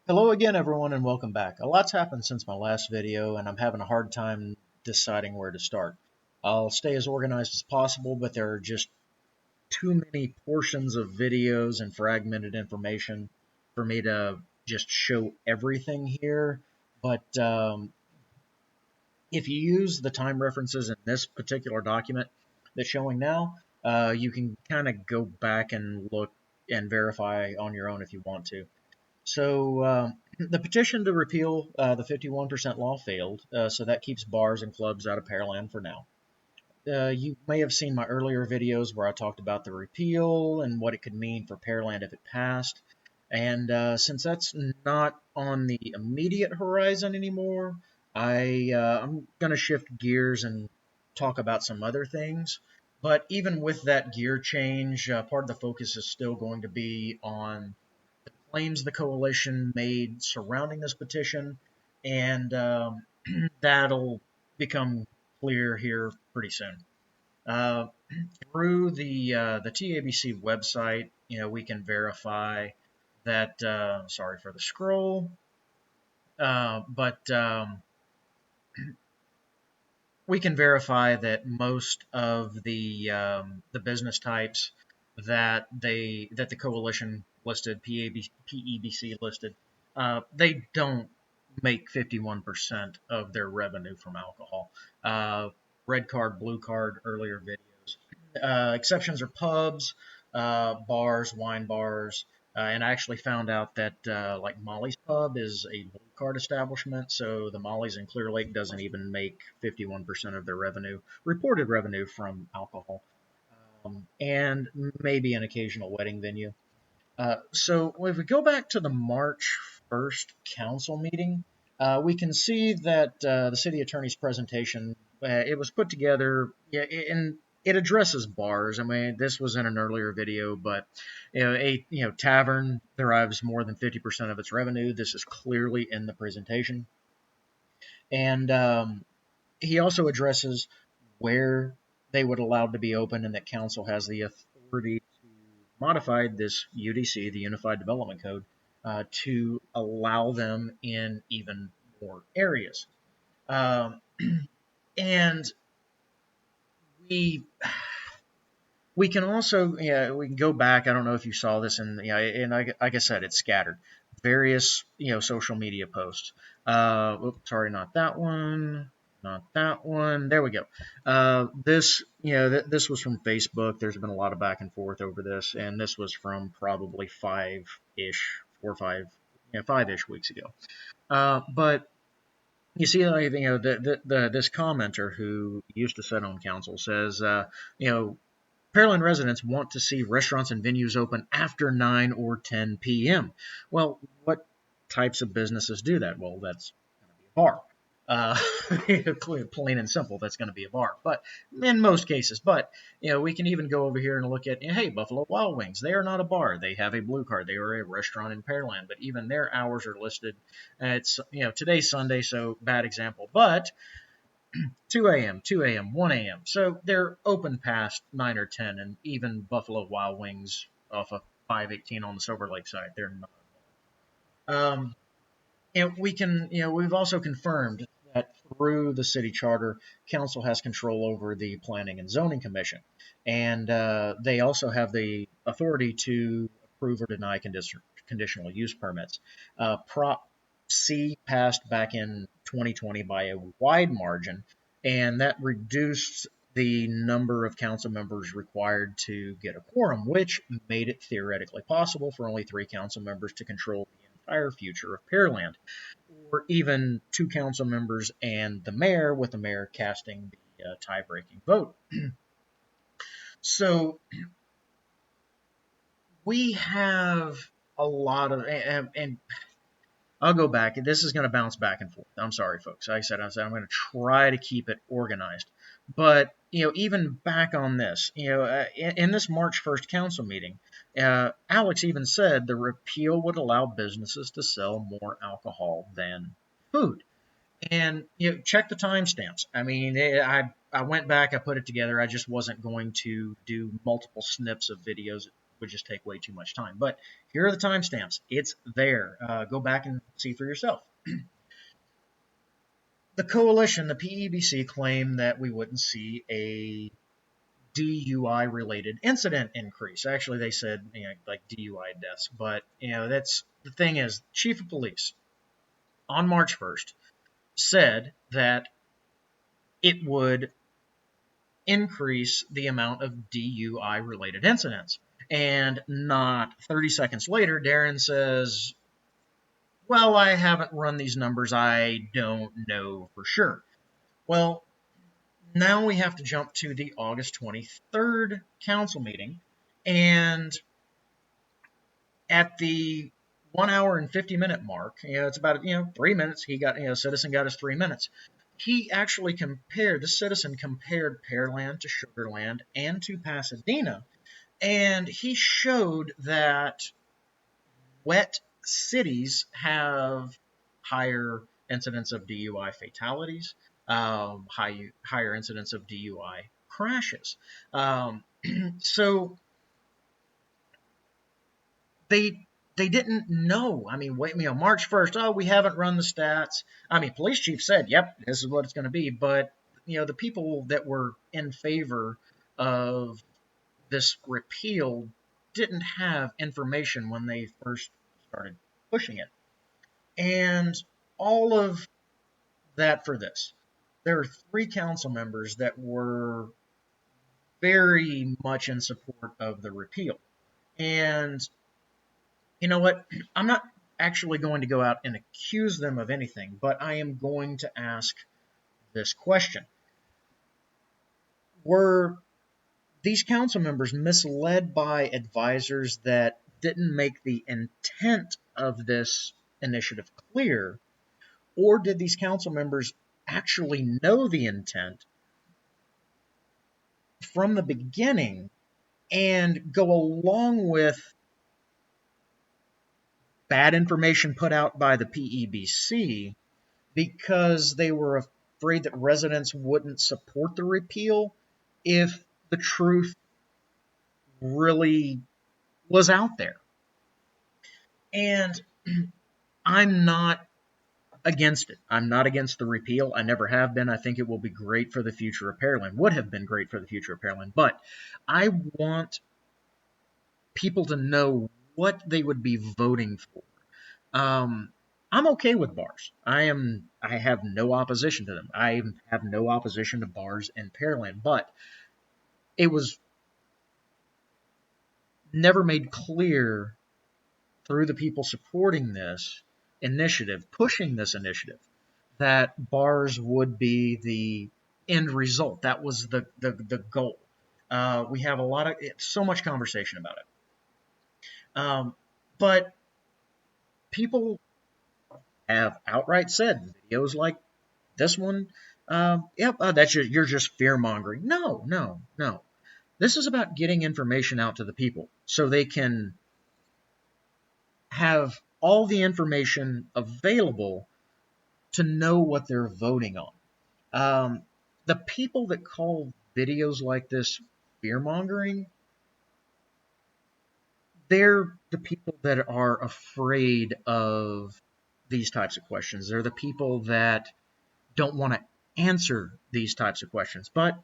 Hello again, everyone, and welcome back. A lot's happened since my last video, and I'm having a hard time deciding where to start. I'll stay as organized as possible, but there are just too many portions of videos and fragmented information for me to just show everything here. But if you use the time references in this particular document that's showing now, you can kind of go back and look and verify on your own if you want to. So the petition to repeal the 51% law failed, so that keeps bars and clubs out of Pearland for now. You may have seen my earlier videos where I talked about the repeal and what it could mean for Pearland if it passed. And since that's not on the immediate horizon anymore, I'm going to shift gears and talk about some other things. But even with that gear change, part of the focus is still going to be on claims the coalition made surrounding this petition, and that'll become clear here pretty soon. Uh, Through the TABC website, we can verify that. Sorry for the scroll, but we can verify that most of the business types that the coalition listed, PEBC listed, they don't make 51% of their revenue from alcohol. Red card, blue card, earlier videos. Exceptions are pubs, bars, wine bars, and I actually found out that like Molly's Pub is a blue card establishment, so the Molly's in Clear Lake doesn't even make 51% of their revenue, reported revenue from alcohol, and maybe an occasional wedding venue. So if we go back to the March 1st council meeting, we can see that the city attorney's presentation, it was put together, yeah, and it addresses bars. I mean, this was in an earlier video, but a tavern derives more than 50% of its revenue. This is clearly in the presentation, and he also addresses where they would allow to be open, and that council has the authority to modify this UDC, the Unified Development Code, to allow them in even more areas. Um, and we we can also, we can go back. I don't know if you saw this, and like I said, it's scattered. Various, social media posts. Oops, sorry, not that one. Not that one. There we go. This, this was from Facebook. There's been a lot of back and forth over this, and this was from probably 5-ish weeks ago. But you see, this commenter who used to sit on council says, Pearland residents want to see restaurants and venues open after 9 or 10 p.m. Well, what types of businesses do that? Well, that's going to be a bar. Plain and simple, that's going to be a bar. But in most cases, we can even go over here and look at, hey, Buffalo Wild Wings. They are not a bar. They have a blue card. They are a restaurant in Pearland, but even their hours are listed. It's, today's Sunday, so bad example, but 2 a.m., 2 a.m., 1 a.m. So they're open past 9 or 10, and even Buffalo Wild Wings off of 518 on the Silver Lake side, they're not. And we've also confirmed that through the city charter, council has control over the planning and zoning commission, and they also have the authority to approve or deny conditional use permits. Prop C passed back in 2020 by a wide margin, and that reduced the number of council members required to get a quorum, which made it theoretically possible for only 3 council members to control the entire future of Pearland, or even 2 council members and the mayor, with the mayor casting the tie-breaking vote. So we have a lot of, and I'll go back. This is going to bounce back and forth. I'm sorry, folks. I said I'm going to try to keep it organized. But, even back on this, in this March 1st council meeting, Alex even said the repeal would allow businesses to sell more alcohol than food. And, check the timestamps. I mean, I went back, I put it together. I just wasn't going to do multiple snips of videos would just take way too much time. But here are the timestamps. It's there. Go back and see for yourself. The coalition, the PEBC, claimed that we wouldn't see a DUI-related incident increase. Actually, they said like DUI deaths, but that's the thing is, Chief of Police on March 1st said that it would increase the amount of DUI-related incidents. And not 30 seconds later, Darren says, well, I haven't run these numbers. I don't know for sure. Well, now we have to jump to the August 23rd council meeting. And at the 1 hour and 50-minute mark, it's about 3 minutes. He got citizen got his 3 minutes. He actually the citizen compared Pearland to Sugarland and to Pasadena, and he showed that wet cities have higher incidence of DUI fatalities, higher incidence of DUI crashes. So they didn't know. I mean, March 1st, oh, we haven't run the stats. I mean, police chief said, yep, this is what it's going to be. But, the people that were in favor of this repeal didn't have information when they first started pushing it. And all of that for this. There are 3 council members that were very much in support of the repeal. And you know what? I'm not actually going to go out and accuse them of anything, but I am going to ask this question. Were these council members misled by advisors that didn't make the intent of this initiative clear, or did these council members actually know the intent from the beginning and go along with bad information put out by the PEBC because they were afraid that residents wouldn't support the repeal if the truth really was out there? And I'm not against it. I'm not against the repeal. I never have been. I think it will be great for the future of Pearland. Would have been great for the future of Pearland. But I want people to know what they would be voting for. I'm okay with bars. I have no opposition to them. I have no opposition to bars in Pearland, but it was never made clear through the people supporting this initiative, pushing this initiative, that bars would be the end result. That was the goal. We have so much conversation about it. But people have outright said videos like this one, you're just fear mongering. No. This is about getting information out to the people so they can have all the information available to know what they're voting on. The people that call videos like this fear mongering, they're the people that are afraid of these types of questions. They're the people that don't want to answer these types of questions. But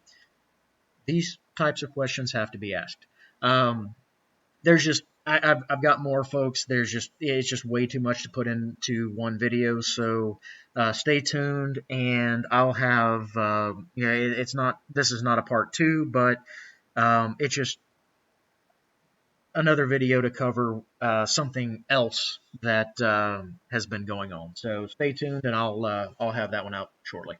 these types of questions have to be asked. There's just I've got more, folks. It's just way too much to put into one video. So stay tuned, and I'll have this is not a part 2, but it's just another video to cover something else that has been going on. So stay tuned, and I'll have that one out shortly.